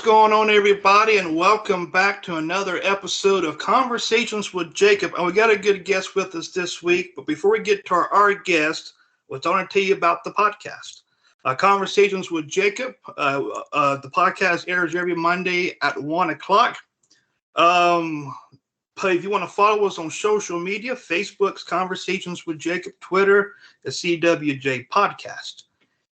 going on, everybody, and welcome back to another episode of Conversations with Jacob. And we got a good guest with us this week. But before we get to our guest, let's want to tell you about the podcast. Conversations with Jacob. The podcast airs every Monday at 1 o'clock. Um, but if you want to follow us on social media, Facebook's Conversations with Jacob, Twitter, the CWJ Podcast.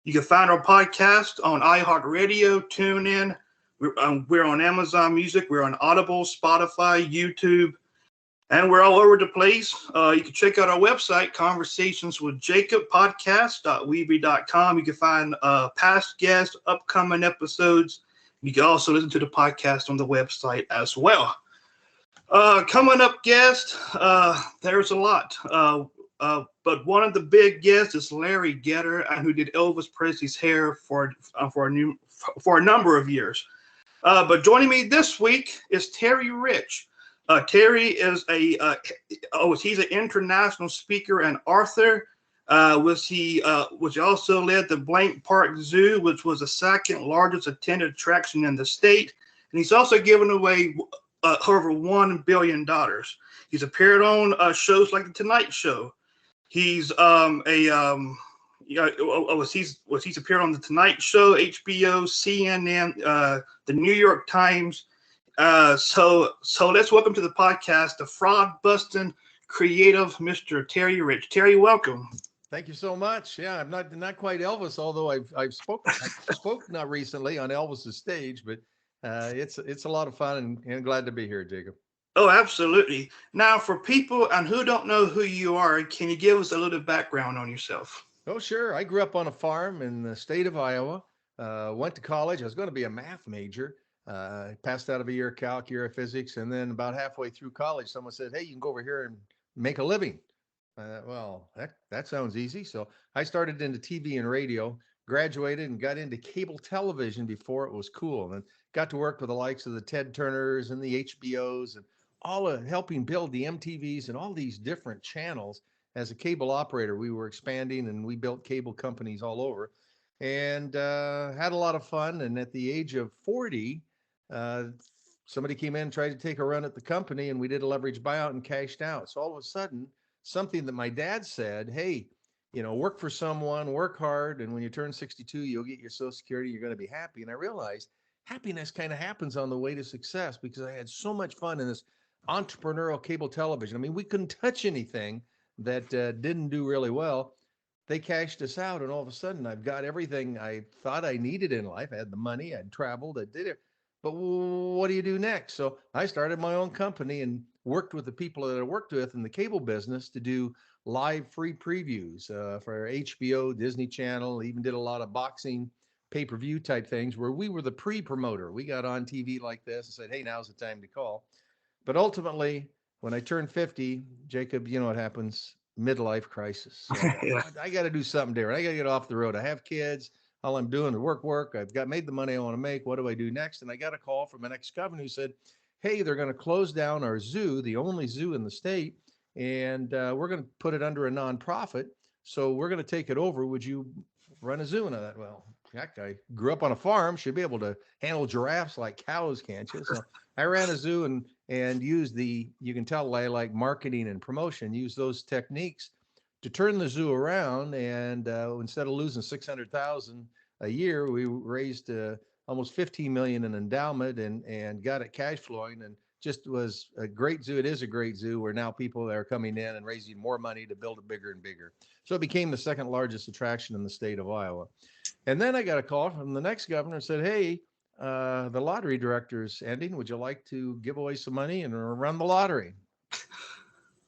You can find our podcast on iHeartRadio, TuneIn. We're on Amazon Music. We're on Audible, Spotify, YouTube, and we're all over the place. You can check out our website, conversationswithjacobpodcast.weebly.com. You can find past guests, upcoming episodes. You can also listen to the podcast on the website as well. Coming up guest, there's a lot. But one of the big guests is Larry Getter, who did Elvis Presley's hair for a number of years. But joining me this week is Terry Rich. Terry is he's an international speaker and author. Which also led the Blank Park Zoo, which was the second largest attended attraction in the state, and he's also given away over $1 billion. He's appeared on shows like The Tonight Show. He's he's appeared on The Tonight Show, HBO, CNN, the New York Times. So let's welcome to the podcast the fraud busting creative Mr. Terry Rich. Terry, welcome. Thank you so much. Yeah, I'm not quite Elvis, although I spoke not recently on Elvis's stage, but it's a lot of fun and glad to be here, Jacob. Oh, absolutely. Now, for people who don't know who you are, can you give us a little background on yourself? Oh, sure. I grew up on a farm in the state of Iowa. Went to college. I was going to be a math major. Passed out of a year of calc, year of physics, and then about halfway through college, someone said, "Hey, you can go over here and make a living." Well, that sounds easy. So I started into TV and radio, graduated and got into cable television before it was cool, and got to work with the likes of the Ted Turners and the HBOs and all of helping build the MTVs and all these different channels. As a cable operator, we were expanding and we built cable companies all over, and had a lot of fun. And at the age of 40, somebody came in and tried to take a run at the company, and we did a leverage buyout and cashed out. So all of a sudden, something that my dad said, "Hey, work for someone, work hard, and when you turn 62, you'll get your Social Security, you're going to be happy." And I realized happiness kind of happens on the way to success, because I had so much fun in this entrepreneurial cable television. I mean, we couldn't touch anything that didn't do really well. They cashed us out, and all of a sudden, I've got everything I thought I needed in life. I had the money, I'd traveled, I did it. But what do you do next? So I started my own company and worked with the people that I worked with in the cable business to do live free previews for HBO, Disney Channel. Even did a lot of boxing pay-per-view type things where we were the pre-promoter. We got on TV like this and said, "Hey, now's the time to call." But ultimately, when I turned 50, Jacob, you know what happens? Midlife crisis. So Yeah. I got to do something different. I got to get off the road. I have kids. All I'm doing is work. I've made the money I want to make. What do I do next? And I got a call from an ex-governor who said, "Hey, they're going to close down our zoo, the only zoo in the state, and we're going to put it under a nonprofit. So we're going to take it over. Would you run a zoo?" And I thought, well, heck, I grew up on a farm, should be able to handle giraffes like cows, can't you? So I ran a zoo and used you can tell I like marketing and promotion, use those techniques to turn the zoo around. And instead of losing 600,000 a year, we raised almost 15 million in endowment and got it cash flowing, and just was a great zoo. It is a great zoo where now people are coming in and raising more money to build it bigger and bigger. So it became the second largest attraction in the state of Iowa. And then I got a call from the next governor and said, "Hey, the lottery director's ending. Would you like to give away some money and run the lottery?"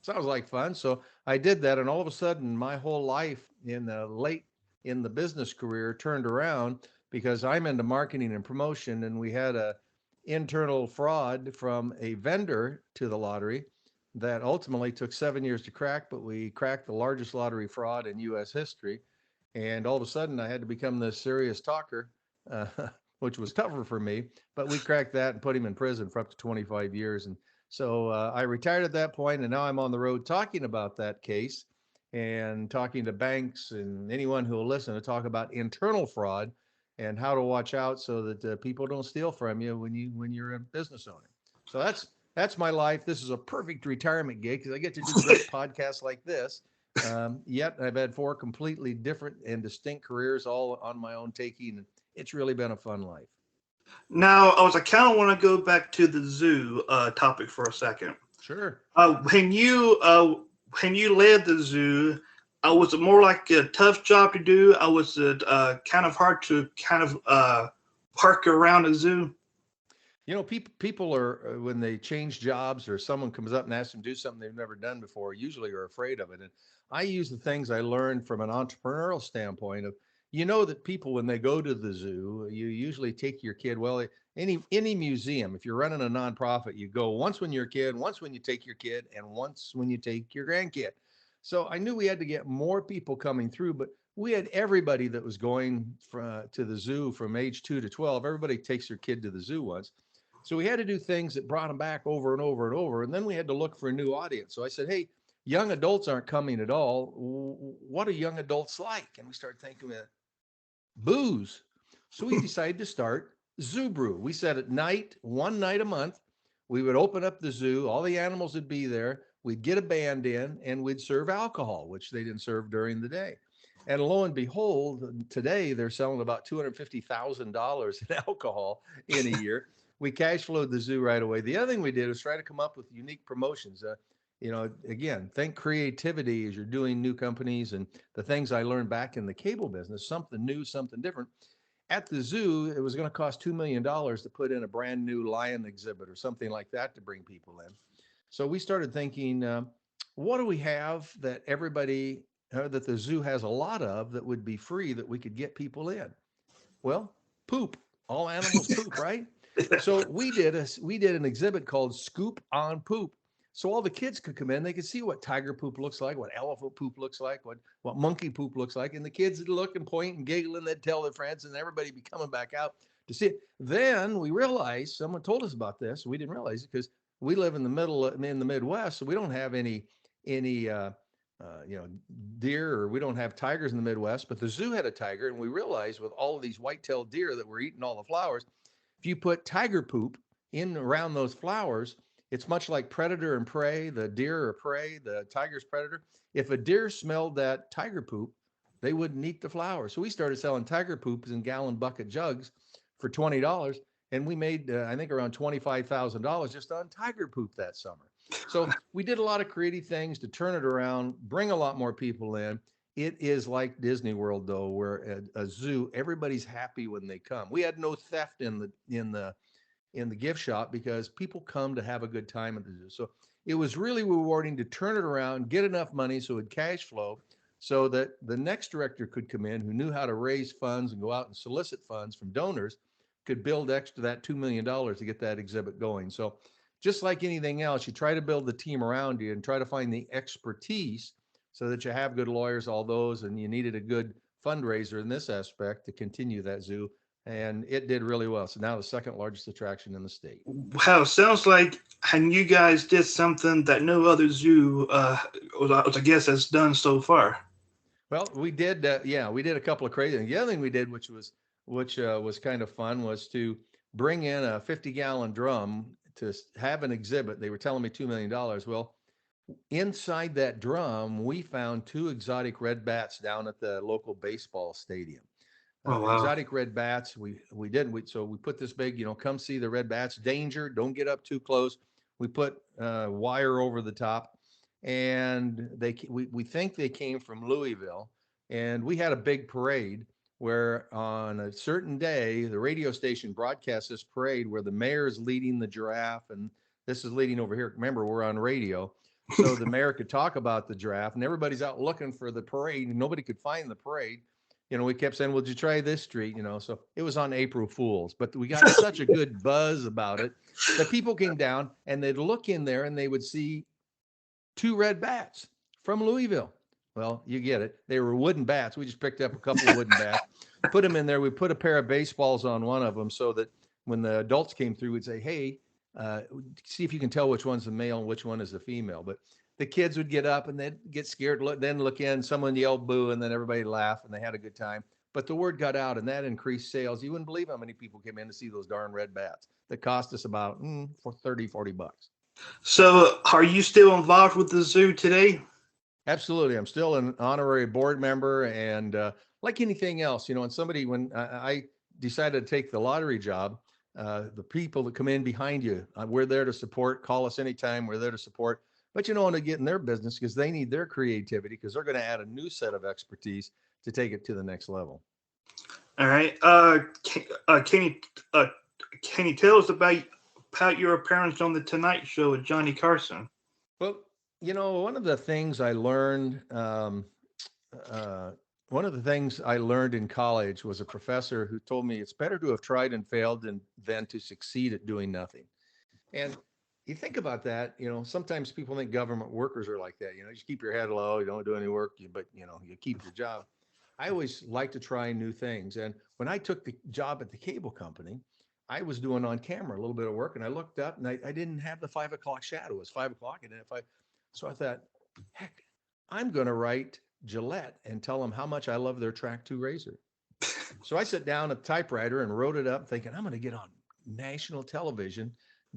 Sounds like fun. So I did that. And all of a sudden, my whole life late in the business career turned around, because I'm into marketing and promotion. And we had a internal fraud from a vendor to the lottery that ultimately took 7 years to crack, but we cracked the largest lottery fraud in U.S. history. And all of a sudden, I had to become this serious talker, uh, which was tougher for me. But we cracked that and put him in prison for up to 25 years. And so I retired at that point, and now I'm on the road talking about that case and talking to banks and anyone who will listen to talk about internal fraud and how to watch out so that people don't steal from you when you're a business owner. So that's my life. This is a perfect retirement gig because I get to do great podcasts like this. Yet I've had 4 completely different and distinct careers all on my own taking, and it's really been a fun life. Now, I kind of want to go back to the zoo topic for a second. Sure. When you led the zoo, was it more like a tough job to do? Was it kind of hard to kind of park around a zoo? You know, people are when they change jobs or someone comes up and asks them to do something they've never done before, usually are afraid of it. And I use the things I learned from an entrepreneurial standpoint of, that people when they go to the zoo, you usually take your kid. Well, any museum, if you're running a nonprofit, you go once when you're a kid, once when you take your kid, and once when you take your grandkid. So I knew we had to get more people coming through, but we had everybody that was going to the zoo from age 2 to 12. Everybody takes their kid to the zoo once. So we had to do things that brought them back over and over and over. And then we had to look for a new audience. So I said, hey, young adults aren't coming at all. What are young adults like? And we started thinking of booze. So we decided to start Zoo Brew. We said at night, one night a month, we would open up the zoo. All the animals would be there. We'd get a band in and we'd serve alcohol, which they didn't serve during the day. And lo and behold, today they're selling about $250,000 in alcohol in a year. We cash flowed the zoo right away. The other thing we did was try to come up with unique promotions. Again, think creativity as you're doing new companies and the things I learned back in the cable business, something new, something different. At the zoo, it was going to cost $2 million to put in a brand new lion exhibit or something like that to bring people in. So we started thinking, what do we have that everybody, that the zoo has a lot of that would be free that we could get people in? Well, poop. All animals poop, right? So we did an exhibit called Scoop on Poop. So all the kids could come in, they could see what tiger poop looks like, what elephant poop looks like, what monkey poop looks like. And the kids would look and point and giggle and they'd tell their friends and everybody be coming back out to see it. Then we realized, someone told us about this. We didn't realize it because we live in the Midwest, so we don't have any deer, or we don't have tigers in the Midwest, but the zoo had a tiger. And we realized with all of these white-tailed deer that were eating all the flowers, if you put tiger poop in around those flowers, it's much like predator and prey. The deer are prey, the tiger's predator. If a deer smelled that tiger poop, they wouldn't eat the flowers. So we started selling tiger poops in gallon bucket jugs for $20. And we made, I think, around $25,000 just on tiger poop that summer. So we did a lot of creative things to turn it around, bring a lot more people in. It is like Disney World, though, where a zoo, everybody's happy when they come. We had no theft in the gift shop because people come to have a good time at the zoo. So it was really rewarding to turn it around, get enough money so it cash flow, so that the next director could come in who knew how to raise funds and go out and solicit funds from donors, could build extra that $2 million to get that exhibit going. So just like anything else, you try to build the team around you and try to find the expertise so that you have good lawyers, all those, and you needed a good fundraiser in this aspect to continue that zoo. And it did really well. So now the second largest attraction in the state. Wow, sounds like and you guys did something that no other zoo, I guess, has done so far. Well, we did, we did a couple of crazy things. The other thing we did, which was kind of fun, was to bring in a 50-gallon drum to have an exhibit. They were telling me $2 million. Well, inside that drum, we found 2 exotic red bats down at the local baseball stadium. Oh, wow. Exotic red bats. So we put this big, come see the red bats. Danger, don't get up too close. We put wire over the top, and we think they came from Louisville. And we had a big parade where on a certain day, the radio station broadcast this parade where the mayor is leading the giraffe, and this is leading over here. Remember, we're on radio. So the mayor could talk about the giraffe, and everybody's out looking for the parade, and nobody could find the parade. We kept saying, would you try this street? So it was on April Fools, but we got such a good buzz about it that people came down and they'd look in there and they would see 2 red bats from Louisville. Well, you get it. They were wooden bats. We just picked up a couple of wooden bats, put them in there. We put a pair of baseballs on one of them so that when the adults came through, we'd say, hey, see if you can tell which one's the male and which one is the female. But the kids would get up and they'd get scared, then look in, someone yelled boo, and then everybody laughed and they had a good time. But the word got out and that increased sales. You wouldn't believe how many people came in to see those darn red bats that cost us about for 30, 40 bucks. So, are you still involved with the zoo today? Absolutely. I'm still an honorary board member. And like anything else, you know, when I decided to take the lottery job, the people that come in behind you, we're there to support. Call us anytime. We're there to support. But you don't want to get in their business because they need their creativity because they're going to add a new set of expertise to take it to the next level. All right. Can you tell us about your appearance on the Tonight Show with Johnny Carson? Well, you know, one of the things I learned in college was a professor who told me it's better to have tried and failed than to succeed at doing nothing. And you think about that, you know, sometimes people think government workers are like that. You know, you just keep your head low, you don't do any work, but you know, you keep your job. I always like to try new things. And when I took the job at the cable company, I was doing on camera a little bit of work, and I looked up and I didn't have the 5 o'clock shadow. It was 5 o'clock, and so I thought, heck, I'm going to write Gillette and tell them how much I love their Track 2 razor. So I sat down at the typewriter and wrote it up, thinking I'm going to get on national television,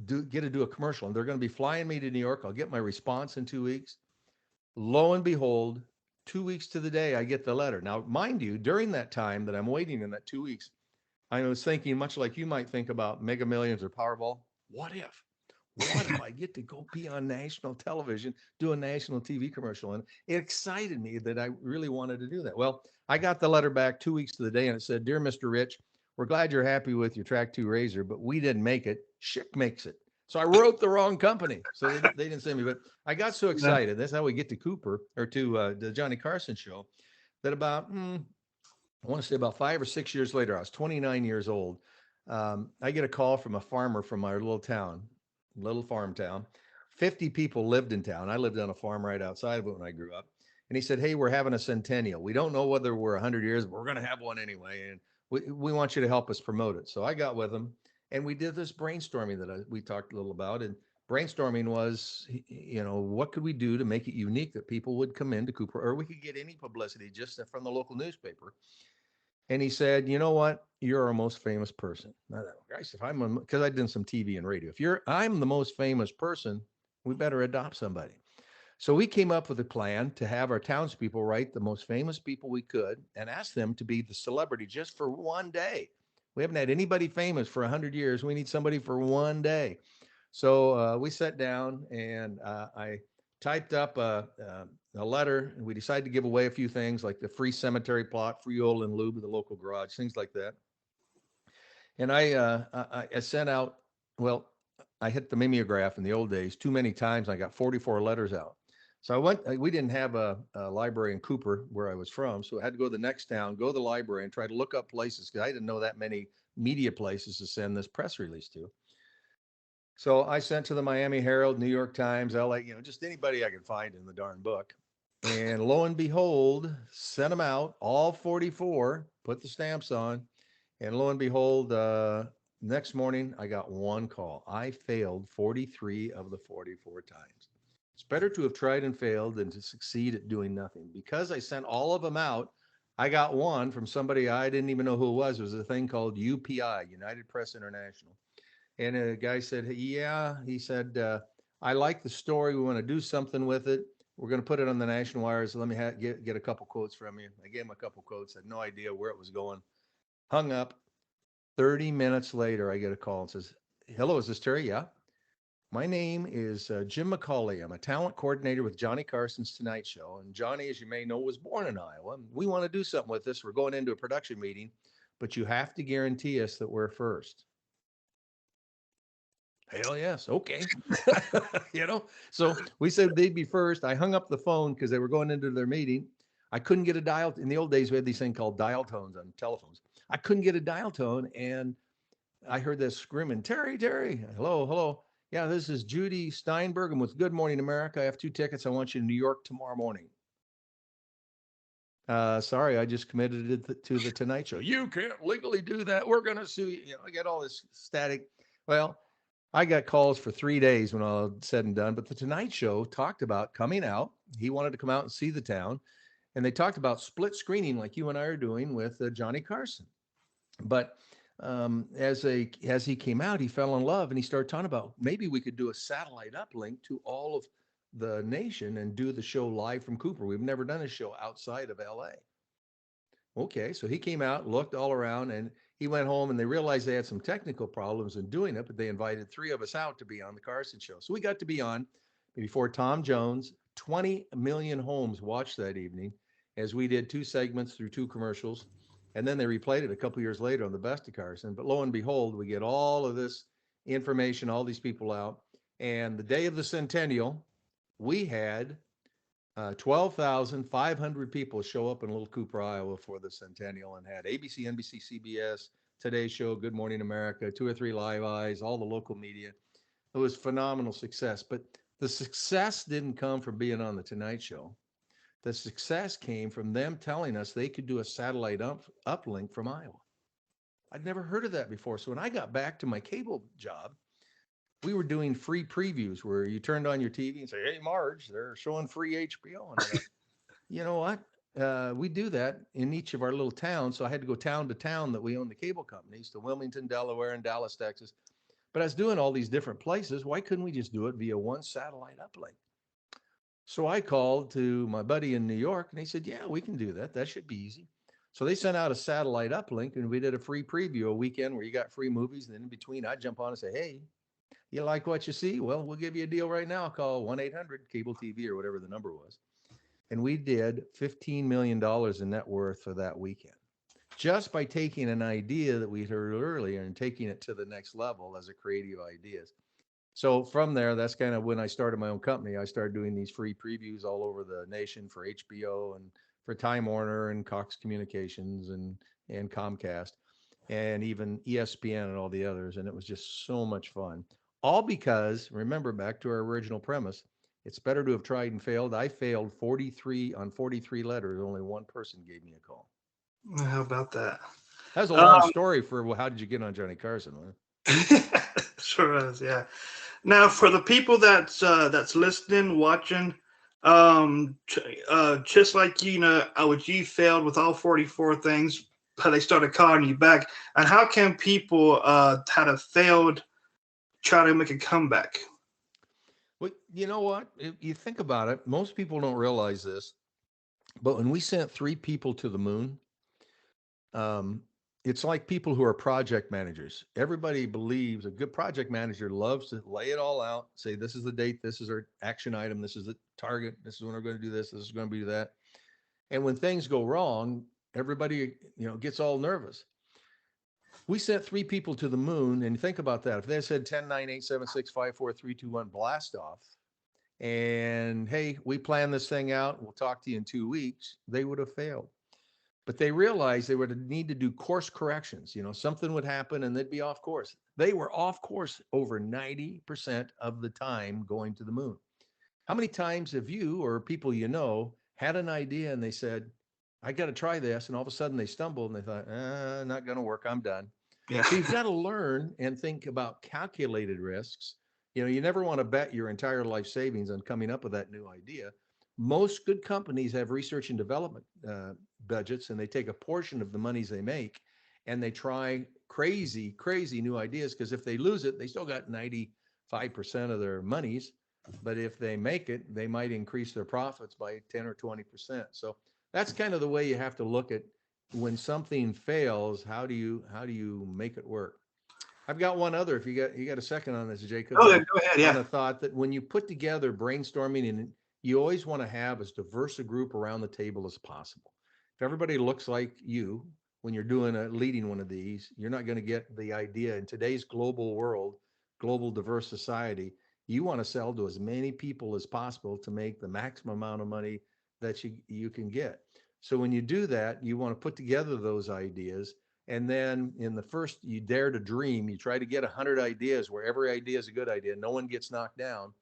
get to do a commercial, and they're going to be flying me to New York. I'll get my response in 2 weeks. Lo and behold, 2 weeks to the day, I get the letter. Now, mind you, during that time that I'm waiting in that 2 weeks, I was thinking, much like you might think about Mega Millions or Powerball, what if? What if I get to go be on national television, do a national TV commercial? And it excited me that I really wanted to do that. Well, I got the letter back 2 weeks to the day, and it said, "Dear Mr. Rich, we're glad you're happy with your Track 2 razor, but we didn't make it. Schick makes it." So I wrote the wrong company. So they didn't send me, but I got so excited. That's how we get to Cooper or to the Johnny Carson show that I want to say about 5 or 6 years later, I was 29 years old. I get a call from a farmer from our little farm town. 50 people lived in town. I lived on a farm right outside of it when I grew up. And he said, "Hey, we're having a centennial. We don't know whether we're 100 years, but we're going to have one anyway. And we want you to help us promote it." So I got with him and we did this brainstorming that we talked a little about. And brainstorming was, you know, what could we do to make it unique that people would come into Cooper, or we could get any publicity just from the local newspaper. And he said, "You know what? You're our most famous person." I thought, "Guys, because I did some TV and radio. I'm the most famous person, we better adopt somebody." So we came up with a plan to have our townspeople write the most famous people we could and ask them to be the celebrity just for one day. We haven't had anybody famous for 100 years. We need somebody for one day. So we sat down and I typed up a letter, and we decided to give away a few things like the free cemetery plot, free oil and lube at the local garage, things like that. And I sent out, well, I hit the mimeograph in the old days too many times. I got 44 letters out. So we didn't have a library in Cooper where I was from. So I had to go to the next town, go to the library and try to look up places because I didn't know that many media places to send this press release to. So I sent to the Miami Herald, New York Times, LA, you know, just anybody I could find in the darn book. And lo and behold, sent them out, all 44, put the stamps on. And lo and behold, next morning, I got one call. I failed 43 of the 44 times. It's better to have tried and failed than to succeed at doing nothing. Because I sent all of them out, I got one from somebody I didn't even know who it was. It was a thing called UPI, United Press International. And a guy said, "Yeah," he said, "I like the story. We want to do something with it. We're going to put it on the national wires. Let me get a couple quotes from you." I gave him a couple quotes. Had no idea where it was going. Hung up. 30 minutes later, I get a call and says, "Hello, is this Terry?" "Yeah." "My name is Jim McCauley. I'm a talent coordinator with Johnny Carson's Tonight Show. And Johnny, as you may know, was born in Iowa. We want to do something with this. We're going into a production meeting, but you have to guarantee us that we're first." Hell yes. Okay. You know, so we said they'd be first. I hung up the phone because they were going into their meeting. I couldn't get a dial. In the old days, we had these things called dial tones on telephones. I couldn't get a dial tone. And I heard this screaming, "Terry, Terry, hello, hello. Yeah, this is Judy Steinberg. I'm with Good Morning America. I have 2 tickets. I want you in New York tomorrow morning." "Sorry, I just committed to the Tonight Show." "You can't legally do that. We're going to sue you." You know, I get all this static. Well, I got calls for 3 days when all said and done, but the Tonight Show talked about coming out. He wanted to come out and see the town. And they talked about split screening like you and I are doing with Johnny Carson. But as he came out, he fell in love and he started talking about maybe we could do a satellite uplink to all of the nation and do the show live from Cooper. We've never done a show outside of LA. Okay, so he came out, looked all around, and he went home and they realized they had some technical problems in doing it, but they invited three of us out to be on the Carson show. So we got to be on before Tom Jones. 20 million homes watched that evening as we did two segments through two commercials. And then they replayed it a couple years later on the Best of Carson. But lo and behold, we get all of this information, all these people out. And the day of the centennial, we had 12,500 people show up in Little Cooper, Iowa for the centennial and had ABC, NBC, CBS, Today Show, Good Morning America, 2 or 3 Live Eyes, all the local media. It was phenomenal success. But the success didn't come from being on the Tonight Show. The success came from them telling us they could do a satellite uplink from Iowa. I'd never heard of that before. So when I got back to my cable job, we were doing free previews where you turned on your TV and say, "Hey, Marge, they're showing free HBO." And I thought, you know what? We do that in each of our little towns. So I had to go town to town that we own the cable companies, to Wilmington, Delaware, and Dallas, Texas. But I was doing all these different places. Why couldn't we just do it via one satellite uplink? So I called to my buddy in New York and he said, "Yeah, we can do that. That should be easy." So they sent out a satellite uplink and we did a free preview a weekend where you got free movies. And then in between, I'd jump on and say, "Hey, you like what you see? Well, we'll give you a deal right now. Call 1-800 cable TV or whatever the number was." And we did $15 million in net worth for that weekend, just by taking an idea that we heard earlier and taking it to the next level as a creative ideas. So from there, that's kind of when I started my own company. I started doing these free previews all over the nation for HBO and for Time Warner and Cox Communications and Comcast and even ESPN and all the others. And it was just so much fun. All because, remember, back to our original premise, it's better to have tried and failed. I failed 43 on 43 letters. Only one person gave me a call. How about that? That was a long story for, well, how did you get on Johnny Carson? Huh? Sure is, yeah. Now, for the people that's listening, watching, just like what you failed with all 44 things, how they started calling you back, and how can people that have failed try to make a comeback? Well, you know what? If you think about it, most people don't realize this, but when we sent 3 people to the moon, um, it's like people who are project managers. Everybody believes a good project manager loves to lay it all out, say, this is the date, this is our action item, this is the target, this is when we're going to do this is going to be that. And when things go wrong, everybody, gets all nervous. We sent 3 people to the moon, and think about that. If they said 10, 9, 8, 7, 6, 5, 4, 3, 2, 1, blast off, and hey, we planned this thing out, we'll talk to you in 2 weeks, they would have failed. But they realized they would need to do course corrections. Something would happen and they'd be off course. They were off course over 90% of the time going to the moon. How many times have you or people had an idea and they said, "I got to try this," and all of a sudden they stumbled and they thought, not going to work, I'm done. Yeah. So you've got to learn and think about calculated risks. You never want to bet your entire life savings on coming up with that new idea. Most good companies have research and development budgets, and they take a portion of the monies they make and they try crazy new ideas, because if they lose it, they still got 95% of their monies. But if they make it, they might increase their profits by 10 or 20%. So that's kind of the way you have to look at when something fails. How do you make it work? I've got one other. If you got a second on this, Jacob. Oh, yeah, go ahead. Yeah. On a thought that when you put together brainstorming, and you always want to have as diverse a group around the table as possible. If everybody looks like you when you're leading one of these, you're not going to get the idea. In today's global world, global diverse society, you want to sell to as many people as possible to make the maximum amount of money that you can get. So when you do that, you want to put together those ideas. And then in the first, you dare to dream, you try to get 100 ideas where every idea is a good idea. No one gets knocked down.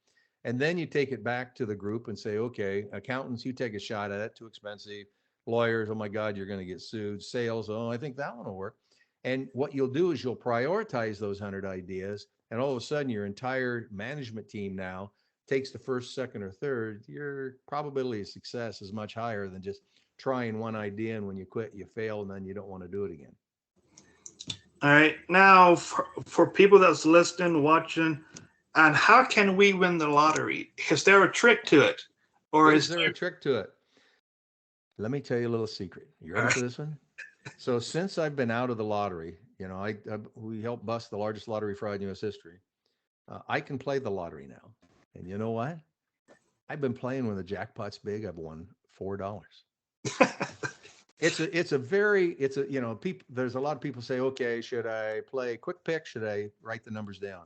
And then you take it back to the group and say, okay, accountants, you take a shot at it, too expensive. Lawyers, oh my God, you're going to get sued. Sales, oh, I think that one will work. And what you'll do is you'll prioritize those 100 ideas. And all of a sudden, your entire management team now takes the first, second, or third. Your probability of success is much higher than just trying one idea, and when you quit, you fail, and then you don't want to do it again. All right. Now, for people that's listening, watching, and how can we win the lottery? Is there a trick to it? Or Is is there a trick to it? Let me tell you a little secret. You ready for this one? So since I've been out of the lottery, we helped bust the largest lottery fraud in U.S. history. I can play the lottery now, and you know what? I've been playing when the jackpot's big. I've won $4. People. There's a lot of people say, okay, should I play quick pick? Should I write the numbers down?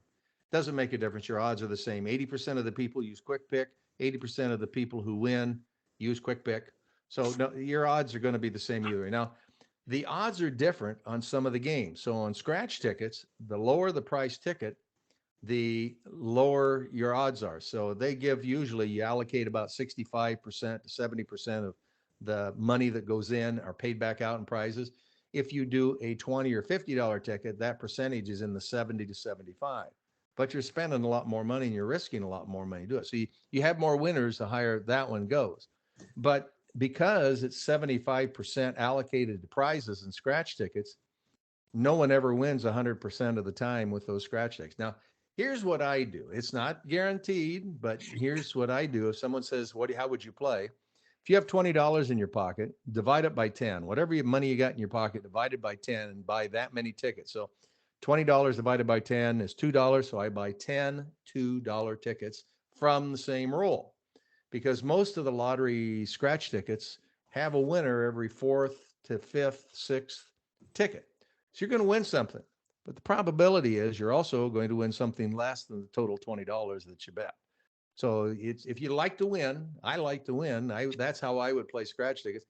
Doesn't make a difference. Your odds are the same. 80% of the people use quick pick. 80% of the people who win use quick pick. So no, your odds are going to be the same either way. Now, the odds are different on some of the games. So on scratch tickets, the lower the price ticket, the lower your odds are. So they give usually you allocate about 65% to 70% of the money that goes in are paid back out in prizes. If you do a $20 or $50 ticket, that percentage is in the 70 to 75. But you're spending a lot more money and you're risking a lot more money to do it. So you have more winners the higher that one goes. But because it's 75% allocated to prizes and scratch tickets, no one ever wins 100% of the time with those scratch tickets. Now, here's what I do. It's not guaranteed, but here's what I do. If someone says, how would you play? If you have $20 in your pocket, divide it by 10. Whatever money you got in your pocket, divide it by 10 and buy that many tickets. So $20 divided by 10 is $2. So I buy 10 $2 tickets from the same roll, because most of the lottery scratch tickets have a winner every fourth to fifth, sixth ticket. So you're going to win something. But the probability is you're also going to win something less than the total $20 that you bet. So if you like to win, I like to win. That's how I would play scratch tickets.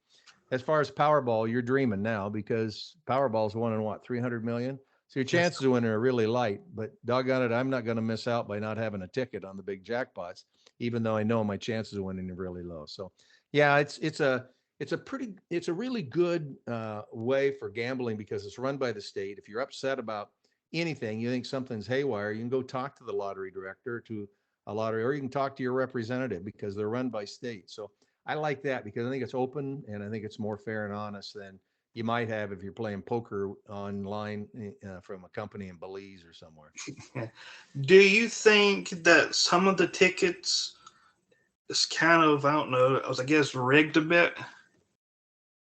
As far as Powerball, you're dreaming now, because Powerball's won in what, 300 million? So your chances of winning are really light. But doggone it, I'm not going to miss out by not having a ticket on the big jackpots, even though I know my chances of winning are really low. So yeah, it's a really good way for gambling, because it's run by the state. If you're upset about anything, you think something's haywire, you can go talk to the lottery director, to a lottery, or you can talk to your representative, because they're run by state. So I like that, because I think it's open and I think it's more fair and honest than you might have if you're playing poker online from a company in Belize or somewhere. Do you think that some of the tickets is kind of, I don't know, I guess rigged a bit?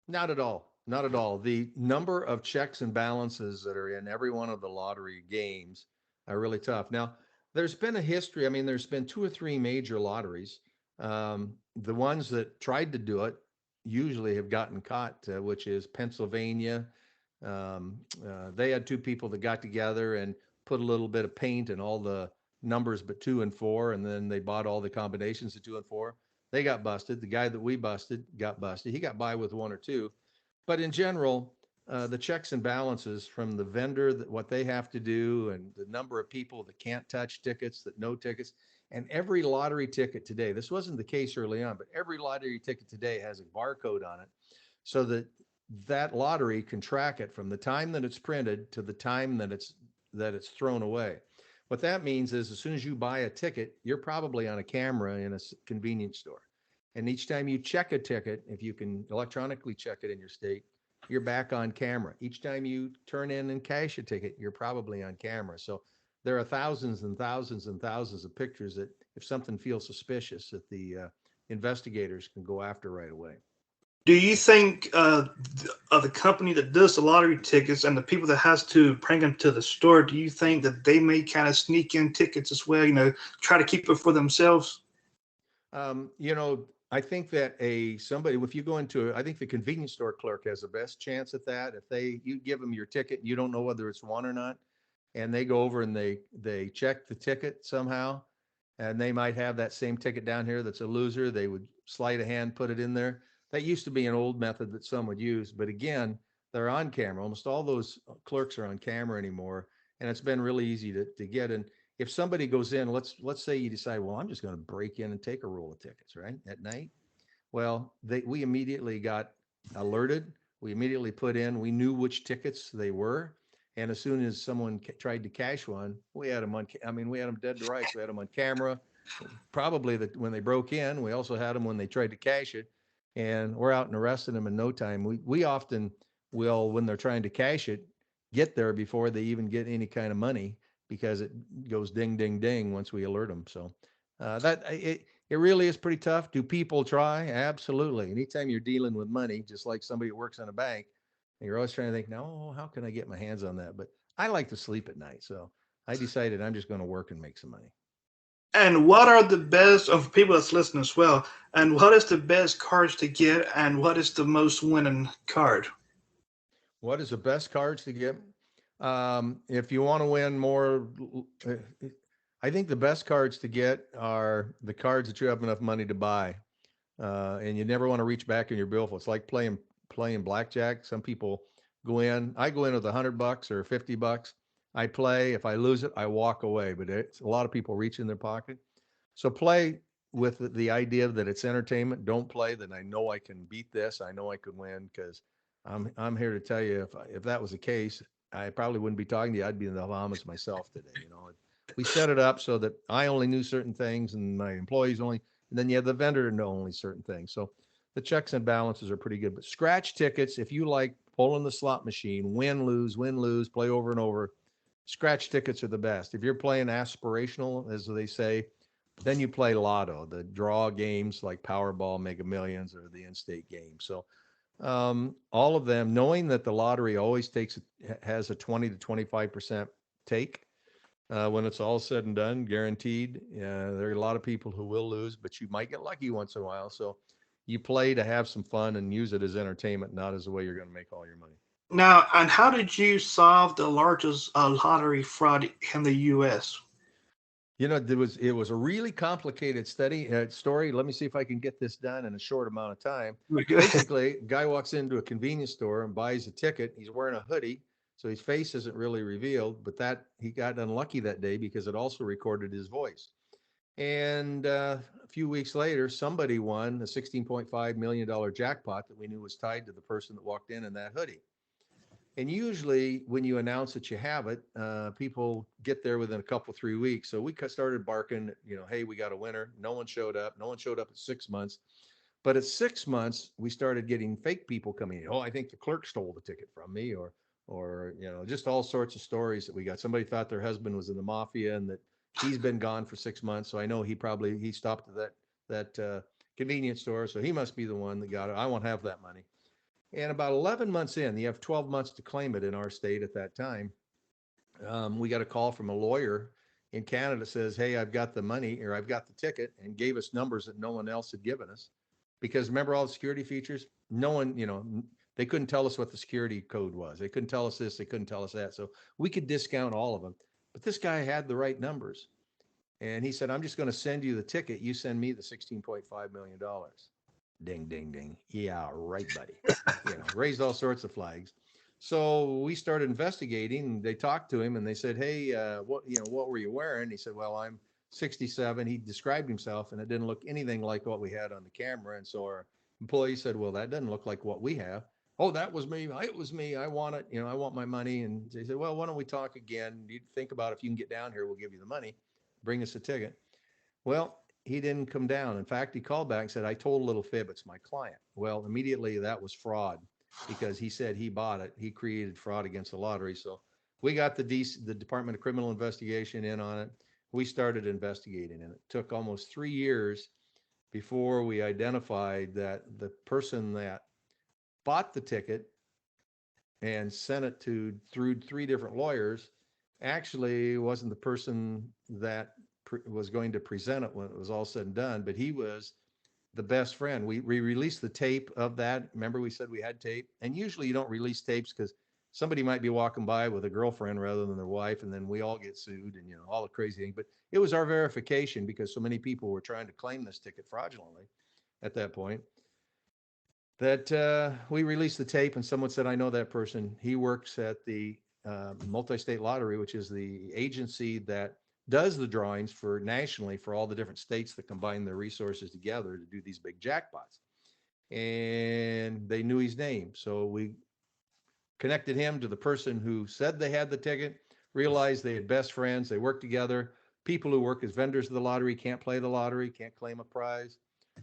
Not at all. Not at all. The number of checks and balances that are in every one of the lottery games are really tough. Now, there's been a history. I mean, there's been two or three major lotteries. The ones that tried to do it usually have gotten caught, which is Pennsylvania. They had two people that got together and put a little bit of paint in all the numbers but 2 and 4, and then they bought all the combinations of 2 and 4. They got busted. The guy that we busted got busted. He got by with one or two. But in general, the checks and balances from the vendor, that what they have to do, and the number of people that can't touch tickets, that know tickets, and every lottery ticket today, this wasn't the case early on, but every lottery ticket today has a barcode on it, so that that lottery can track it from the time that it's printed to the time that it's thrown away. What that means is, as soon as you buy a ticket, you're probably on a camera in a convenience store. And each time you check a ticket, if you can electronically check it in your state, you're back on camera. Each time you turn in and cash a ticket, you're probably on camera. So there are thousands and thousands and thousands of pictures that, if something feels suspicious, that the investigators can go after right away. Do you think the company that does the lottery tickets and the people that has to bring them to the store, do you think that they may kind of sneak in tickets as well, try to keep it for themselves? I think that somebody, if you go into, I think the convenience store clerk has the best chance at that. If you give them your ticket, and you don't know whether it's one or not, and they go over and they check the ticket somehow, and they might have that same ticket down here that's a loser. They would sleight of hand put it in there. That used to be an old method that some would use, but again, they're on camera. Almost all those clerks are on camera anymore, and it's been really easy to get in. If somebody goes in, let's say you decide, well, I'm just going to break in and take a roll of tickets, right, at night. Well, we immediately got alerted. We immediately put in. We knew which tickets they were, and as soon as someone tried to cash one, we had them on. I mean, we had them dead to rights. We had them on camera. Probably when they broke in. We also had them when they tried to cash it. and we're out and arresting them in no time. We often will, when they're trying to cash it, get there before they even get any kind of money because it goes ding ding ding once we alert them. So that it really is pretty tough. Do people try? Absolutely. Anytime you're dealing with money, just like somebody who works in a bank, you're always trying to think, no, how can I get my hands on that? But I like to sleep at night, so I decided I'm just going to work and make some money. And what are the best of people that's listening as well? And what is the best cards to get? And what is the most winning card? What is the best cards to get? If you want to win more, uh, I think the best cards to get are the cards that you have enough money to buy, and you never want to reach back in your billfold. It's like playing blackjack. Some people go in. I go in with $100 or $50. I play. If I lose it, I walk away. But it's a lot of people reach in their pocket. So play with the idea that it's entertainment. Don't play that I know I can beat this. I know I could win because I'm here to tell you if that was the case, I probably wouldn't be talking to you. I'd be in the Bahamas myself today. We set it up so that I only knew certain things and my employees only, and then you have the vendor to know only certain things. So the checks and balances are pretty good. But scratch tickets, if you like pulling the slot machine, win, lose, play over and over, scratch tickets are the best. If you're playing aspirational, as they say, then you play lotto, the draw games like Powerball, Mega Millions, or the in-state game. So all of them, knowing that the lottery always has a 20 to 25% take when it's all said and done, guaranteed. There are a lot of people who will lose, but you might get lucky once in a while. So you play to have some fun and use it as entertainment, not as a way you're going to make all your money. Now, and how did you solve the largest lottery fraud in the U.S.? It was a really complicated story. Let me see if I can get this done in a short amount of time. Basically, a guy walks into a convenience store and buys a ticket. He's wearing a hoodie, so his face isn't really revealed, but that he got unlucky that day because it also recorded his voice. And a few weeks later, somebody won a $16.5 million jackpot that we knew was tied to the person that walked in that hoodie. And usually, when you announce that you have it, people get there within a couple, 3 weeks. So we started barking, hey, we got a winner. No one showed up. No one showed up at 6 months. But at 6 months, we started getting fake people coming in. Oh, I think the clerk stole the ticket from me, or just all sorts of stories that we got. Somebody thought their husband was in the mafia and that he's been gone for 6 months. So I know he stopped at that convenience store. So he must be the one that got it. I won't have that money. And about 11 months in, you have 12 months to claim it in our state at that time. We got a call from a lawyer in Canada that says, hey, I've got the money or I've got the ticket, and gave us numbers that no one else had given us. Because remember all the security features? No one, they couldn't tell us what the security code was. They couldn't tell us this. They couldn't tell us that. So we could discount all of them. But this guy had the right numbers. And he said, I'm just going to send you the ticket. You send me the $16.5 million. Ding, ding, ding. Yeah, right, buddy. Raised all sorts of flags. So we started investigating. They talked to him and they said, hey, what were you wearing? He said, well, I'm 67. He described himself and it didn't look anything like what we had on the camera. And so our employee said, well, that doesn't look like what we have. Oh, that was me. It was me. I want it. I want my money. And they said, well, why don't we talk again? You think about if you can get down here, we'll give you the money. Bring us a ticket. Well, he didn't come down. In fact, he called back and said, I told a little fib. It's my client. Well, immediately that was fraud because he said he bought it. He created fraud against the lottery. So we got the Department of Criminal Investigation in on it. We started investigating, and it took almost 3 years before we identified that the person that bought the ticket and sent it through 3 different lawyers actually wasn't the person that was going to present it when it was all said and done, but he was the best friend. We released the tape of that. Remember, we said we had tape, and usually you don't release tapes because somebody might be walking by with a girlfriend rather than their wife, and then we all get sued and all the crazy thing. But it was our verification because so many people were trying to claim this ticket fraudulently at that point that we released the tape, and someone said, I know that person. He works at the multi-state lottery, which is the agency that does the drawings for nationally for all the different states that combine their resources together to do these big jackpots. And they knew his name. So we connected him to the person who said they had the ticket, realized they had best friends. They worked together. People who work as vendors of the lottery can't play the lottery, can't claim a prize.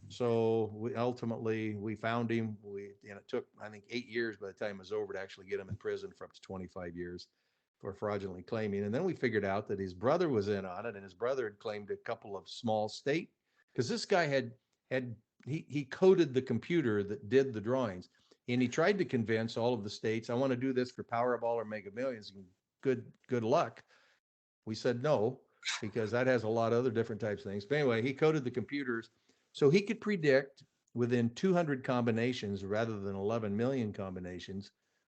So we ultimately we found him. It took I think 8 years by the time it was over to actually get him in prison for up to 25 years for fraudulently claiming. And then we figured out that his brother was in on it, and his brother had claimed a couple of small state because this guy had he coded the computer that did the drawings, and he tried to convince all of the states, I want to do this for Powerball or Mega Millions. Good luck. We said no, because that has a lot of other different types of things. But anyway, he coded the computers so he could predict within 200 combinations rather than 11 million combinations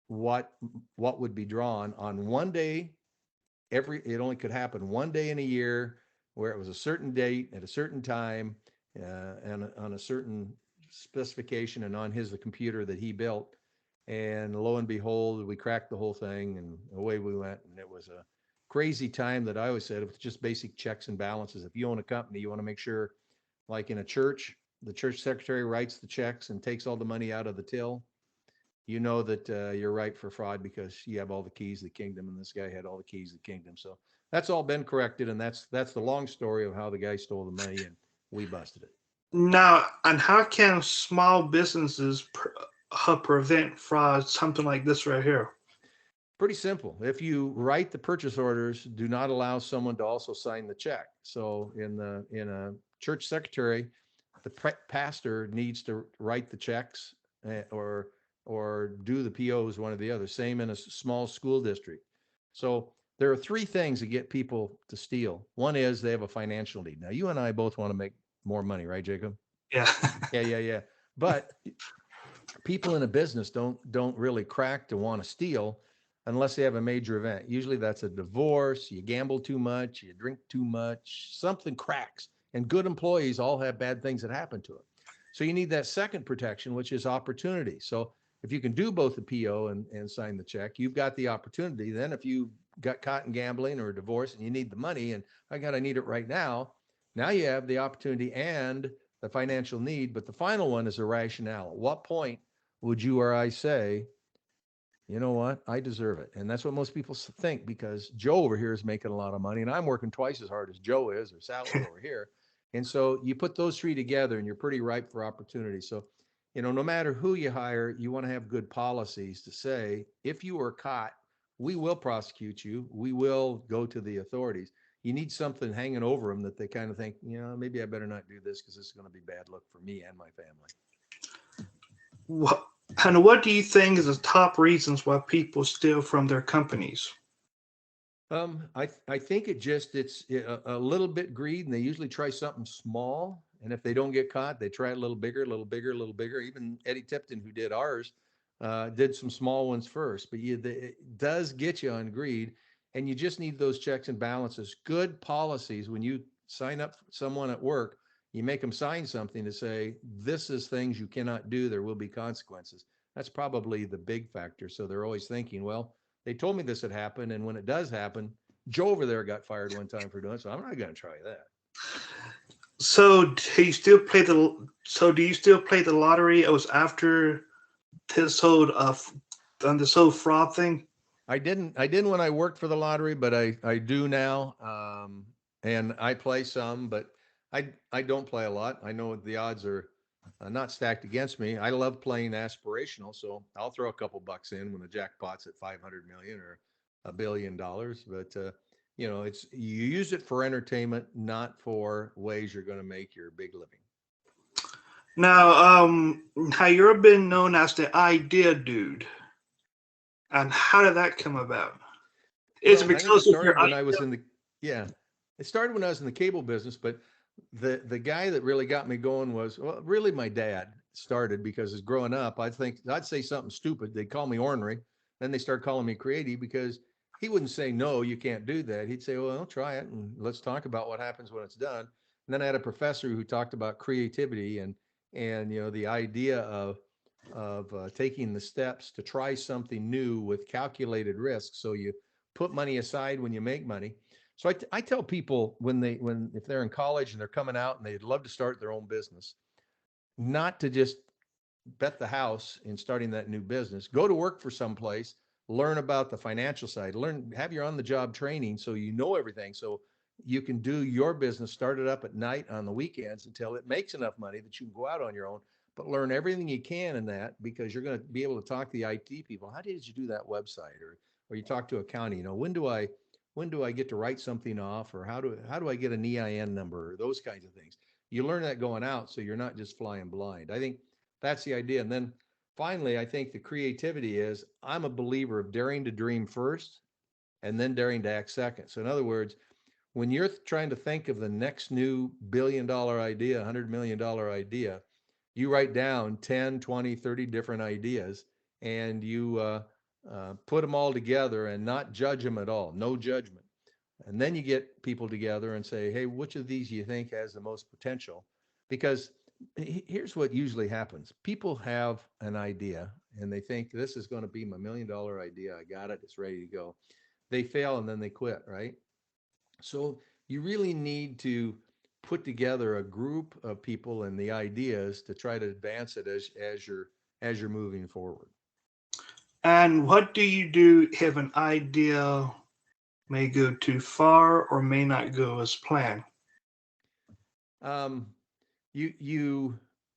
what would be drawn on one day. It only could happen one day in a year, where it was a certain date at a certain time, and on a certain specification, and on the computer that he built. And lo and behold, we cracked the whole thing, and away we went. And it was a crazy time that I always said, it was just basic checks and balances. If you own a company, you want to make sure, like in a church, the church secretary writes the checks and takes all the money out of the till. You know that you're ripe for fraud because you have all the keys to the kingdom, and this guy had all the keys to the kingdom. So that's all been corrected, and that's the long story of how the guy stole the money, and we busted it. Now, and how can small businesses prevent fraud? Something like this right here. Pretty simple. If you write the purchase orders, do not allow someone to also sign the check. So in a church secretary, the pastor needs to write the checks, or do the POs, one or the other. Same in a small school district. So there are three things that get people to steal. One is they have a financial need. Now, you and I both want to make more money, right, Jacob? Yeah. Yeah. But people in a business don't really crack to want to steal unless they have a major event. Usually that's a divorce, you gamble too much, you drink too much, something cracks. And good employees all have bad things that happen to them. So you need that second protection, which is opportunity. So if you can do both the PO and sign the check, you've got the opportunity. Then if you got caught in gambling or a divorce and you need the money, and I need it right now you have the opportunity and the financial need. But the final one is a rationale. At what point would you or I say, you know what, I deserve it? And that's what most people think, because Joe over here is making a lot of money and I'm working twice as hard as Joe is, or Sally over here. And so you put those three together and you're pretty ripe for opportunity. So, no matter who you hire, you want to have good policies to say, if you are caught, we will prosecute you. We will go to the authorities. You need something hanging over them that they kind of think, maybe I better not do this because this is going to be bad luck for me and my family. And what do you think is the top reasons why people steal from their companies? I think it's a little bit greed, and they usually try something small. And if they don't get caught, they try a little bigger, a little bigger, a little bigger. Even Eddie Tipton, who did ours, did some small ones first. But it does get you on greed, and you just need those checks and balances. Good policies. When you sign up someone at work, you make them sign something to say, this is things you cannot do. There will be consequences. That's probably the big factor. So they're always thinking, well, they told me this had happened, and when it does happen, Joe over there got fired one time for doing it, so I'm not going to try that. So do you still play the lottery? It was after this whole fraud thing. I didn't when I worked for the lottery, but I do now. And I play some, but I don't play a lot. I know the odds are not stacked against me. I love playing aspirational, so I'll throw a couple bucks in when the jackpot's at 500 million or $1 billion. But it's, you use it for entertainment, not for ways you're going to make your big living. Now, how you've been known as the idea dude, and how did that come about? Is it because it started when I was in the it started when I was in the cable business, but the guy that really got me going was, well, really my dad started, because as growing up, I'd say something stupid. They'd call me ornery. Then they start calling me creative, because he wouldn't say, no, you can't do that. He'd say, well, I'll try it, and let's talk about what happens when it's done. And then I had a professor who talked about creativity and the idea of taking the steps to try something new with calculated risk. So you put money aside when you make money. So I tell people if they're in college and they're coming out and they'd love to start their own business, not to just bet the house in starting that new business. Go to work for someplace, learn about the financial side, have your on the job training so you know everything. So you can do your business, start it up at night on the weekends until it makes enough money that you can go out on your own, but learn everything you can in that, because you're going to be able to talk to the IT people. How did you do that website? Or you talk to accounting, when do I get to write something off, or how do I get an EIN number, or those kinds of things. You learn that going out, so you're not just flying blind. I think that's the idea. And then finally, I think the creativity is, I'm a believer of daring to dream first and then daring to act second. So in other words, when you're trying to think of the next new $1 billion idea, $100 million idea, you write down 10, 20, 30 different ideas, and you put them all together and not judge them at all. No judgment. And then you get people together and say, hey, which of these do you think has the most potential? Because here's what usually happens. People have an idea and they think, this is going to be my $1 million idea. I got it. It's ready to go. They fail and then they quit, right? So you really need to put together a group of people and the ideas to try to advance it as you're moving forward. And what do you do if an idea may go too far or may not go as planned? Um, you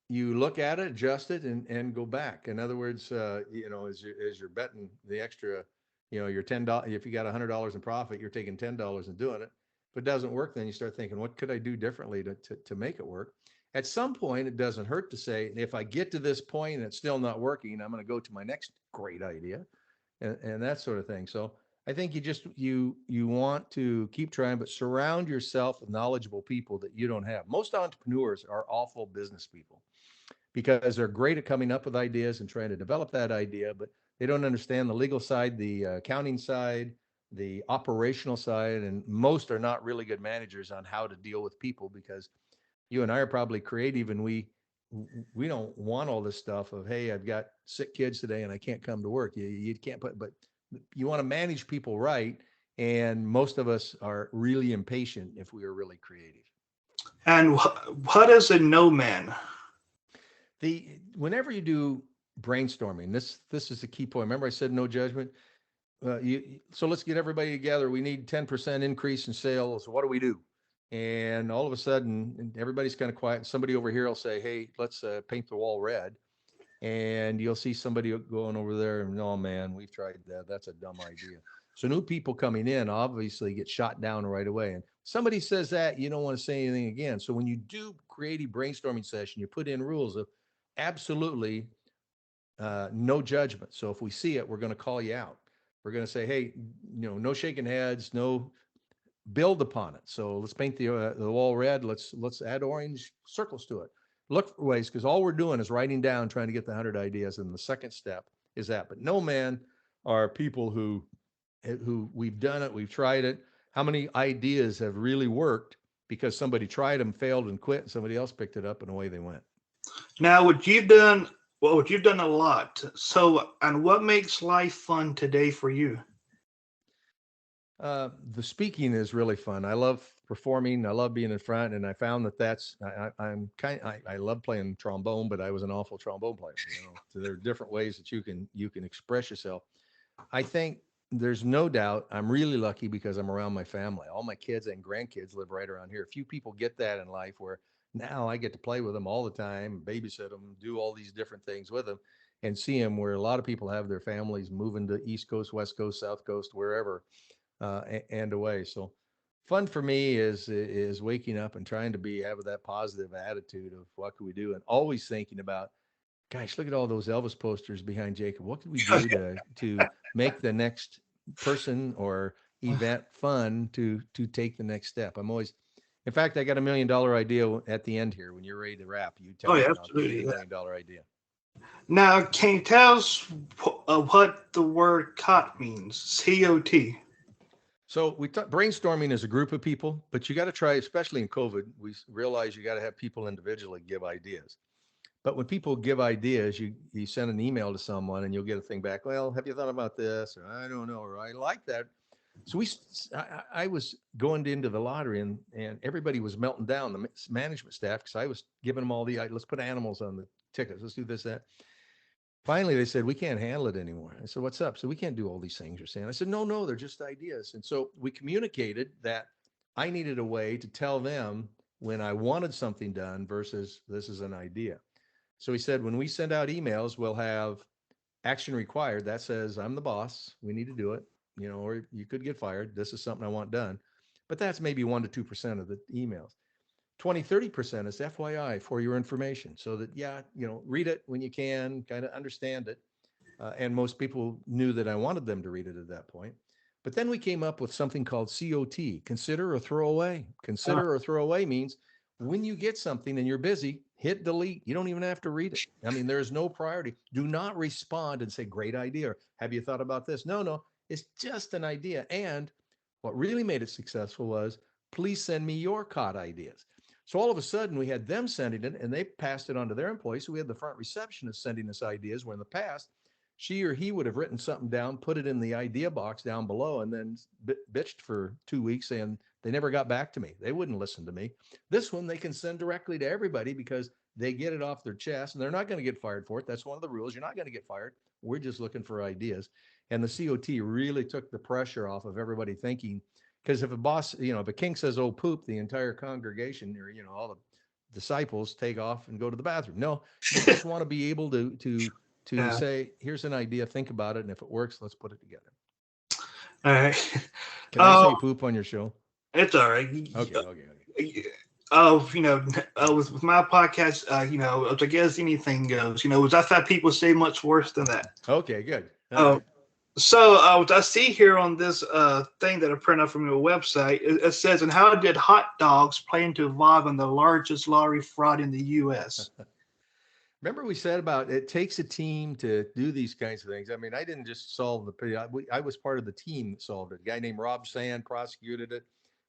look at it, adjust it, and go back. In other words, as you're betting the extra, your $10. If you got $100 in profit, you're taking $10 and doing it. If it doesn't work, then you start thinking, what could I do differently to make it work? At some point, it doesn't hurt to say, if I get to this point and it's still not working, I'm going to go to my next great idea, and that sort of thing. So I think you want to keep trying, but surround yourself with knowledgeable people that you don't have. Most entrepreneurs are awful business people because they're great at coming up with ideas and trying to develop that idea, but they don't understand the legal side, the accounting side, the operational side, and most are not really good managers on how to deal with people, because you and I are probably creative, and we don't want all this stuff of, hey, I've got sick kids today and I can't come to work. You can't put, but you want to manage people right, and most of us are really impatient if we are really creative. And what is a no man? The Whenever you do brainstorming, this is the key point. Remember I said no judgment. So let's get everybody together. We need 10% increase in sales. What do we do? And all of a sudden, everybody's kind of quiet. Somebody over here will say, hey, let's paint the wall red. And you'll see somebody going over there and, oh man, we've tried that. That's a dumb idea. So new people coming in obviously get shot down right away. And somebody says that, you don't want to say anything again. So when you do creative brainstorming session, you put in rules of absolutely no judgment. So if we see it, we're going to call you out. We're going to say, hey, no shaking heads, no, build upon it. So let's paint the wall red. Let's add orange circles to it. Look for ways, because all we're doing is writing down, trying to get the 100 ideas. And the second step is that. But no man are people who we've done it, we've tried it. How many ideas have really worked because somebody tried them, failed, and quit, and somebody else picked it up and away they went? Now, what you've done a lot. So, and what makes life fun today for you? The speaking is really fun. I love performing. I love being in front, and I found I love playing trombone, but I was an awful trombone player. So there are different ways that you can express yourself. I think there's no doubt I'm really lucky because I'm around my family. All my kids and grandkids live right around here. Few people get that in life, where now I get to play with them all the time, babysit them, do all these different things with them, and see them, where a lot of people have their families moving to East Coast, West Coast, South Coast, wherever, and away. So fun for me is waking up and trying to have that positive attitude of what can we do, and always thinking about, gosh, look at all those Elvis posters behind Jacob. What can we do to make the next person or event fun to take the next step? In fact, I got a $1 million idea at the end here. When you're ready to wrap, you tell Oh, me, yeah, and I'll give you absolutely. the $1 million idea. Now, can you tell us what the word COT means? COT. So brainstorming is a group of people, but you got to try, especially in COVID, we realize you got to have people individually give ideas. But when people give ideas, you send an email to someone and you'll get a thing back. Well, have you thought about this? Or I don't know, or I like that. So I was going into the lottery, and everybody was melting down, the management staff, because I was giving them all let's put animals on the tickets. Let's do this, that. Finally, they said, we can't handle it anymore. I said, what's up? So we can't do all these things you're saying. I said, no, they're just ideas. And so we communicated that I needed a way to tell them when I wanted something done versus this is an idea. So he said, when we send out emails, we'll have action required. That says, I'm the boss. We need to do it, or you could get fired. This is something I want done. But that's maybe 1% to 2% of the emails. 20-30% is FYI for your information. So that, read it when you can, kind of understand it. And most people knew that I wanted them to read it at that point. But then we came up with something called COT, consider or throw away. Consider or throw away means when you get something and you're busy, hit delete. You don't even have to read it. I mean, there's no priority. Do not respond and say, great idea. Or, have you thought about this? No, it's just an idea. And what really made it successful was, please send me your COT ideas. So all of a sudden we had them sending it and they passed it on to their employees. So we had the front receptionist sending us ideas, where in the past, she or he would have written something down, put it in the idea box down below, and then bitched for 2 weeks, and they never got back to me. They wouldn't listen to me. This one they can send directly to everybody because they get it off their chest, and they're not going to get fired for it. That's one of the rules. You're not going to get fired. We're just looking for ideas. And the COT really took the pressure off of everybody thinking, because if a boss, if a king says, oh, poop, the entire congregation or, all the disciples take off and go to the bathroom. No, you just want to be able to say, here's an idea, think about it, and if it works, let's put it together. All right. Can I say poop on your show? It's all right. Okay. With my podcast, I guess anything goes. I've had people say much worse than that. Okay, good. So I see here on this thing that I printed out from your website, it says, and how did hot dogs plan to evolve in the largest lottery fraud in the U.S.? Remember we said about it takes a team to do these kinds of things. I mean, I didn't just solve I was part of the team that solved it. A guy named Rob Sand prosecuted it.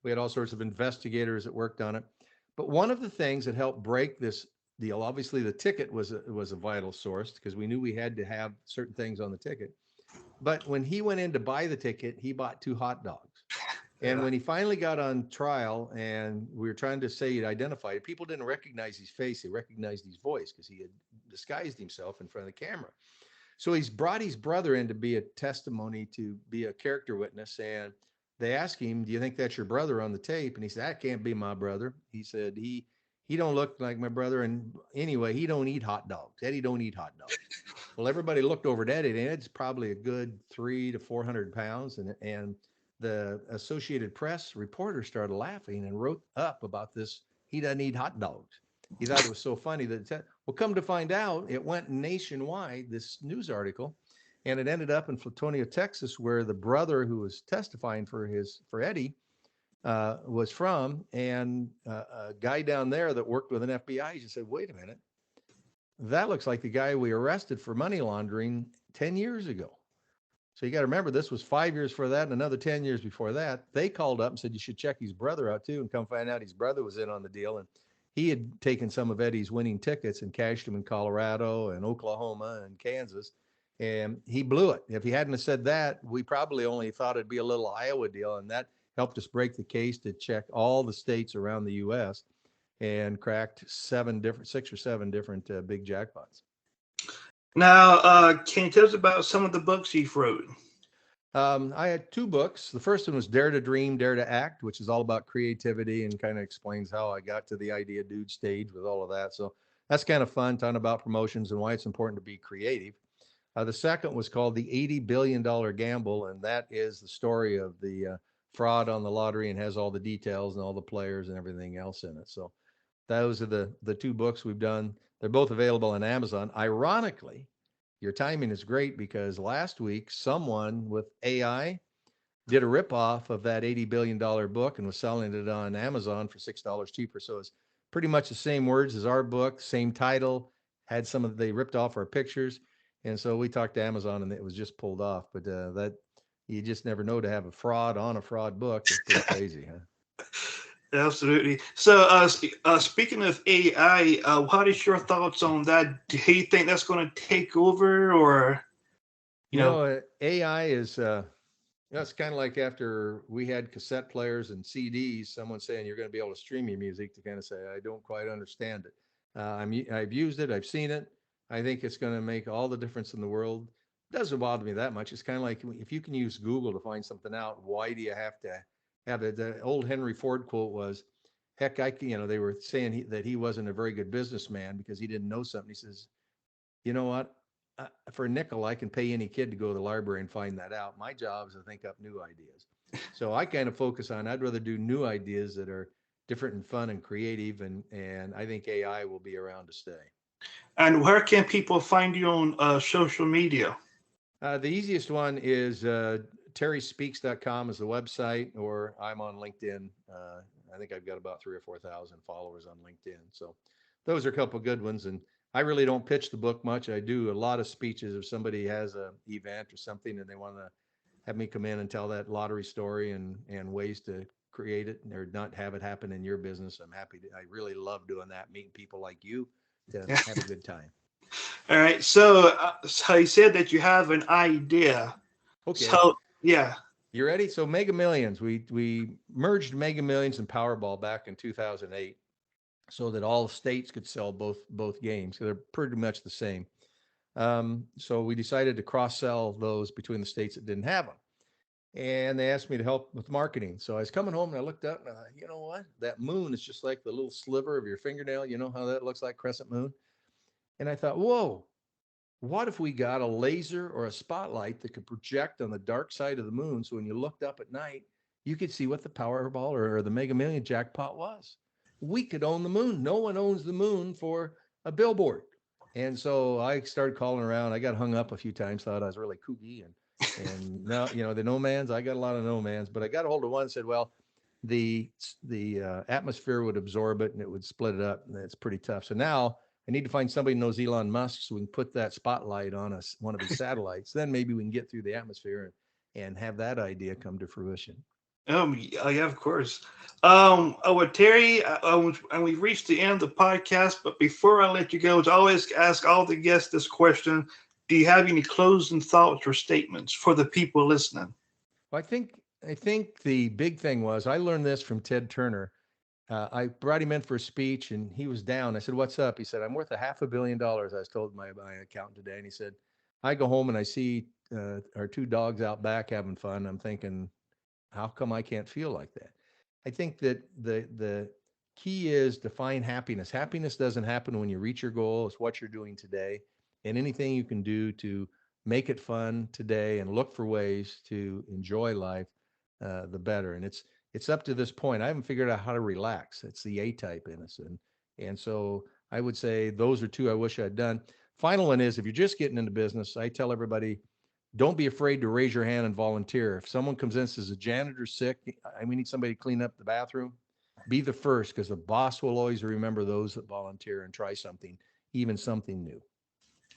We had all sorts of investigators that worked on it. But one of the things that helped break this deal, obviously the ticket was a vital source because we knew we had to have certain things on the ticket. But when he went in to buy the ticket, he bought 2 hot dogs. And when he finally got on trial and we were trying to say he'd identified it, people didn't recognize his face. They recognized his voice because he had disguised himself in front of the camera. So he's brought his brother in to be a testimony, to be a character witness. And they asked him, do you think that's your brother on the tape? And he said, that can't be my brother. He said, he don't look like my brother. And anyway, he don't eat hot dogs. Eddie don't eat hot dogs. Well, everybody looked over at Eddie, and Ed's probably a good 300 to 400 pounds. And the Associated Press reporter started laughing and wrote up about this. He doesn't eat hot dogs. He thought it was so funny that, well, come to find out, it went nationwide, this news article, and it ended up in Flatonia, Texas, where the brother who was testifying for Eddie was from. And a guy down there that worked with an FBI just said, wait a minute, that looks like the guy we arrested for money laundering 10 years ago. So you got to remember, this was 5 years for that and another 10 years before that. They called up and said, you should check his brother out too, and come find out his brother was in on the deal. And he had taken some of Eddie's winning tickets and cashed them in Colorado and Oklahoma and Kansas. And he blew it. If he hadn't have said that, we probably only thought it'd be a little Iowa deal. And that helped us break the case to check all the states around the U.S. and cracked 6 or 7 different big jackpots. Now, can you tell us about some of the books you've wrote? I had 2 books. The first one was Dare to Dream, Dare to Act, which is all about creativity and kind of explains how I got to the Idea Dude stage with all of that. So that's kind of fun, talking about promotions and why it's important to be creative. The second was called The $80 Billion Gamble, and that is the story of the fraud on the lottery and has all the details and all the players and everything else in it. So those are the 2 books we've done. They're both available on Amazon. Ironically, your timing is great because last week someone with AI did a ripoff of that $80 billion book and was selling it on Amazon for $6 cheaper. So it's pretty much the same words as our book, same title, had they ripped off our pictures. And so we talked to Amazon and it was just pulled off. But that you just never know, to have a fraud on a fraud book. It's pretty crazy, huh? Absolutely. So, speaking of AI, what is your thoughts on that? Do you think that's going to take over, or AI is it's kind of like after we had cassette players and CDs, someone saying you're going to be able to stream your music, to kind of say, I don't quite understand it. I've used it, I've seen it. I think it's going to make all the difference in the world. It doesn't bother me that much. It's kind of like if you can use Google to find something out, why do you have to Yeah, the old Henry Ford quote was, heck, they were saying that he wasn't a very good businessman because he didn't know something. He says, you know what? For a nickel, I can pay any kid to go to the library and find that out. My job is to think up new ideas. So I kind of focus on, I'd rather do new ideas that are different and fun and creative. And I think AI will be around to stay. And where can people find you on social media? The easiest one is terryspeaks.com is the website, or I'm on LinkedIn. I think I've got about 3,000 or 4,000 followers on LinkedIn. So those are a couple of good ones. And I really don't pitch the book much. I do a lot of speeches if somebody has an event or something and they want to have me come in and tell that lottery story and ways to create it or not have it happen in your business. I'm happy to. I really love doing that, meeting people like you to have a good time. All right. So you said that you have an idea. Okay. So yeah. You ready? So Mega Millions, we merged Mega Millions and Powerball back in 2008, so that all states could sell both games. So they're pretty much the same. So we decided to cross sell those between the states that didn't have them. And they asked me to help with marketing. So I was coming home and I looked up and I thought, you know what? That moon is just like the little sliver of your fingernail. You know how that looks like, crescent moon? And I thought, whoa, what if we got a laser or a spotlight that could project on the dark side of the moon? So when you looked up at night, you could see what the Powerball or the Mega Million jackpot was. We could own the moon. No one owns the moon for a billboard. And so I started calling around. I got hung up a few times, thought I was really kooky. And now, the no mans, I got a lot of no mans, but I got a hold of one and said, well, the atmosphere would absorb it and it would split it up. And it's pretty tough. So now I need to find somebody who knows Elon Musk so we can put that spotlight on us, one of his satellites. Then maybe we can get through the atmosphere and have that idea come to fruition. Yeah, of course. Terry, and we've reached the end of the podcast, but before I let you go, I always ask all the guests this question. Do you have any closing thoughts or statements for the people listening? Well, I think the big thing was, I learned this from Ted Turner. I brought him in for a speech and he was down. I said, what's up? He said, I'm worth $500 million. I was told my accountant today. And he said, I go home and I see our two dogs out back having fun. I'm thinking, how come I can't feel like that? I think that the key is to find happiness. Happiness doesn't happen when you reach your goal. It's what you're doing today, and anything you can do to make it fun today and look for ways to enjoy life, the better. And it's up to this point. I haven't figured out how to relax. It's the A-type in us. And so I would say those are two I wish I'd done. Final one is, if you're just getting into business, I tell everybody, don't be afraid to raise your hand and volunteer. If someone comes in and says, a janitor's sick, we need somebody to clean up the bathroom, be the first, because the boss will always remember those that volunteer and try something, even something new.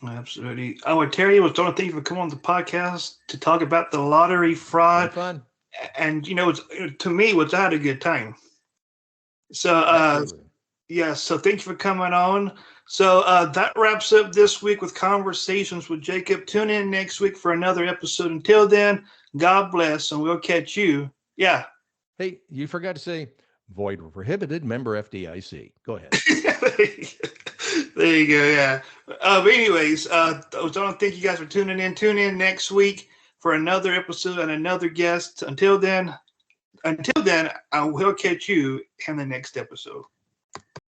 Absolutely. Terry, was don't think you for coming on the podcast to talk about the lottery fraud. Fun. And to me, I had a good time. So so thank you for coming on. So that wraps up this week with Conversations with Jacob. Tune in next week for another episode. Until then, God bless, and we'll catch you. Yeah. Hey, you forgot to say, void where prohibited, member FDIC. Go ahead. There you go. Yeah. But anyways, I don't thank you guys for tuning in. Tune in next week for another episode and another guest. Until then, I will catch you in the next episode.